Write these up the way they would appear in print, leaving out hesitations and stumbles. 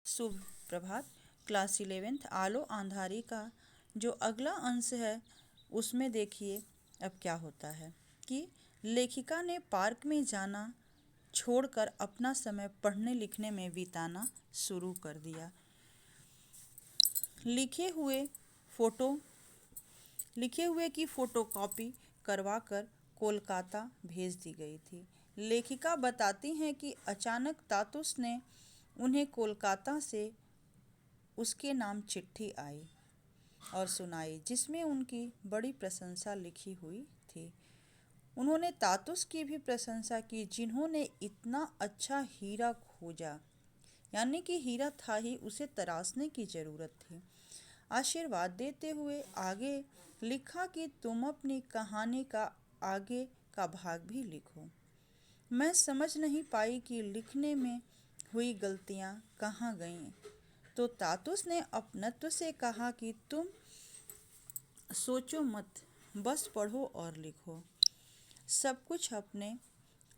शुभ प्रभात। Class 11th आलो अंधारी का जो अगला अंश है उसमें देखिए अब क्या होता है कि लेखिका ने पार्क में जाना छोड़कर अपना समय पढ़ने लिखने में बिताना शुरू कर दिया। लिखे हुए फोटो लिखे हुए की फोटोकॉपी करवाकर कोलकाता भेज दी गई थी। लेखिका बताती हैं कि अचानक तातुस ने उन्हें कोलकाता से उसके नाम चिट्ठी आई और सुनाई जिसमें उनकी बड़ी प्रशंसा लिखी हुई थी। उन्होंने तातुस की भी प्रशंसा की जिन्होंने इतना अच्छा हीरा खोजा, यानी कि हीरा था ही, उसे तराशने की जरूरत थी। आशीर्वाद देते हुए आगे लिखा कि तुम अपनी कहानी का आगे का भाग भी लिखो। मैं समझ नहीं पाई कि लिखने में हुई गलतियां कहाँ गईं। तो तातुस ने अपनत्व से कहा कि तुम सोचो मत, बस पढ़ो और लिखो, सब कुछ अपने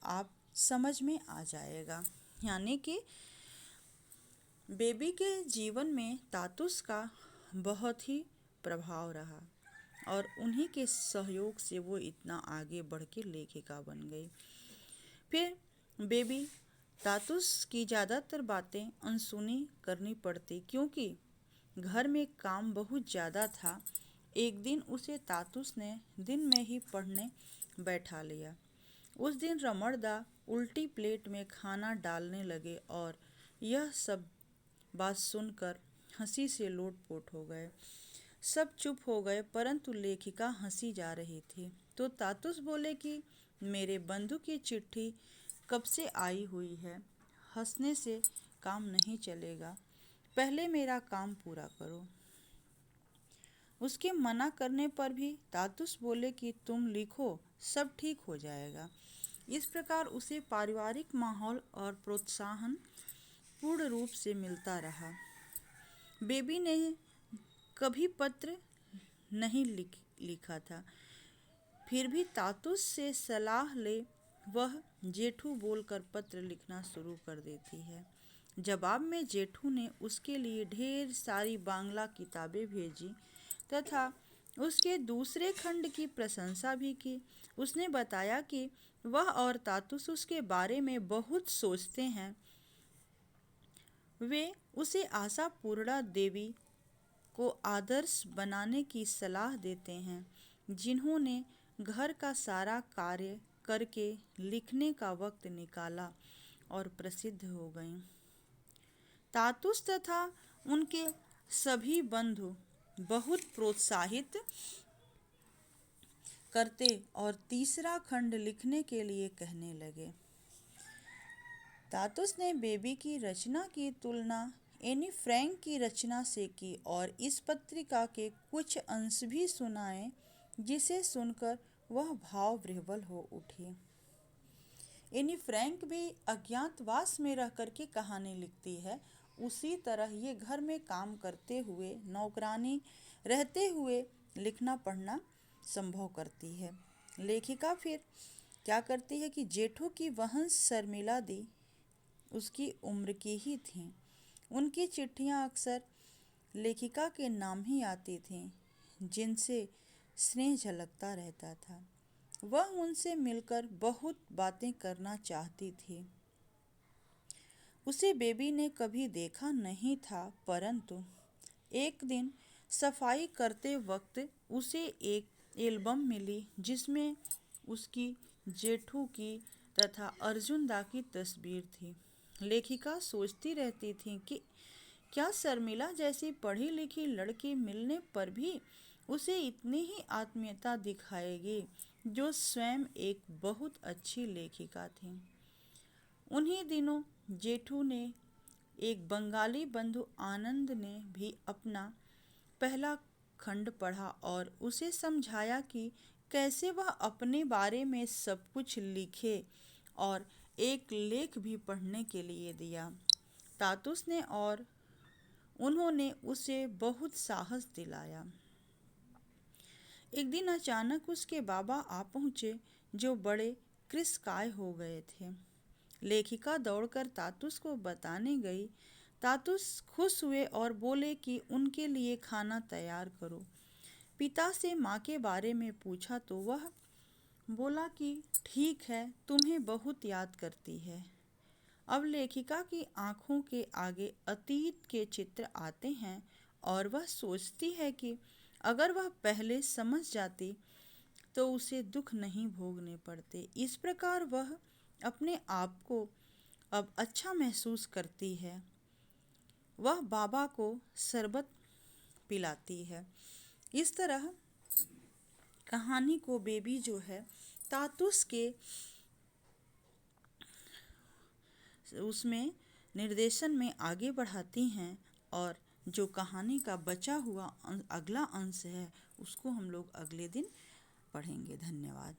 आप समझ में आ जाएगा। यानी कि बेबी के जीवन में तातुस का बहुत ही प्रभाव रहा और उन्हीं के सहयोग से वो इतना आगे बढ़ के लेखिका बन गई। फिर बेबी तातुस की ज़्यादातर बातें अनसुनी करनी पड़ती क्योंकि घर में काम बहुत ज़्यादा था। एक दिन उसे तातुस ने दिन में ही पढ़ने बैठा लिया। उस दिन रमणदा उल्टी प्लेट में खाना डालने लगे और यह सब बात सुनकर हंसी से लोटपोट हो गए। सब चुप हो गए परंतु लेखिका हंसी जा रही थी। तो तातुस बोले कि मेरे बंधु की चिट्ठी कब से आई हुई है, हंसने से काम नहीं चलेगा, पहले मेरा काम पूरा करो। उसके मना करने पर भी तातुस बोले कि तुम लिखो, सब ठीक हो जाएगा। इस प्रकार उसे पारिवारिक माहौल और प्रोत्साहन पूर्ण रूप से मिलता रहा। बेबी ने कभी पत्र नहीं लिखा था, फिर भी तातुस से सलाह ले वह जेठू बोलकर पत्र लिखना शुरू कर देती है। जवाब में जेठू ने उसके लिए ढेर सारी बांग्ला किताबें भेजी तथा उसके दूसरे खंड की प्रशंसा भी की। उसने बताया कि वह और तातुस उसके बारे में बहुत सोचते हैं। वे उसे आशापूर्णा देवी को आदर्श बनाने की सलाह देते हैं, जिन्होंने घर का सारा कार्य करके लिखने का वक्त निकाला और प्रसिद्ध हो गईं। तातुस तथा उनके सभी बंधु बहुत प्रोत्साहित करते और तीसरा खंड लिखने के लिए कहने लगे। तातुस ने बेबी की रचना की तुलना एनी फ्रैंक की रचना से की और इस पत्रिका के कुछ अंश भी सुनाए, जिसे सुनकर वह भाव विह्वल हो उठी। एनी फ्रैंक भी अज्ञातवास में रह करके कहानी लिखती है, उसी तरह ये घर में काम करते हुए, नौकरानी रहते हुए लिखना पढ़ना संभव करती है। लेखिका फिर क्या करती है कि जेठू की बहन शर्मिला दी उसकी उम्र की ही थीं। उनकी चिट्ठियां अक्सर लेखिका के नाम ही आती थीं, जिनसे स्नेह झलकता रहता था। वह उनसे मिलकर बहुत बातें करना चाहती थी। उसे बेबी ने कभी देखा नहीं था, परंतु एक दिन सफाई करते वक्त उसे एक एल्बम मिली जिसमें उसकी जेठू की तथा अर्जुन दा की तस्वीर थी। लेखिका सोचती रहती थी कि क्या शर्मिला जैसी पढ़ी लिखी लड़की मिलने पर भी उसे इतनी ही आत्मीयता दिखाएगी जो स्वयं एक बहुत अच्छी लेखिका थी। उन्हीं दिनों जेठू ने एक बंगाली बंधु आनंद ने भी अपना पहला खंड पढ़ा और उसे समझाया कि कैसे वह अपने बारे में सब कुछ लिखे और एक लेख भी पढ़ने के लिए दिया। तातुस ने और उन्होंने उसे बहुत साहस दिलाया। एक दिन अचानक उसके बाबा आ पहुँचे, जो बड़े कृशकाय हो गए थे। लेखिका दौड़कर तातुस को बताने गई। तातुस खुश हुए और बोले कि उनके लिए खाना तैयार करो। पिता से माँ के बारे में पूछा तो वह बोला कि ठीक है, तुम्हें बहुत याद करती है। अब लेखिका की आंखों के आगे अतीत के चित्र आते हैं और वह सोचती है कि अगर वह पहले समझ जाती तो उसे दुख नहीं भोगने पड़ते। इस प्रकार वह अपने आप को अब अच्छा महसूस करती है। वह बाबा को शरबत पिलाती है। इस तरह कहानी को बेबी जो है तातुस के उसमें निर्देशन में आगे बढ़ाती हैं और जो कहानी का बचा हुआ अगला अंश है उसको हम लोग अगले दिन पढ़ेंगे। धन्यवाद।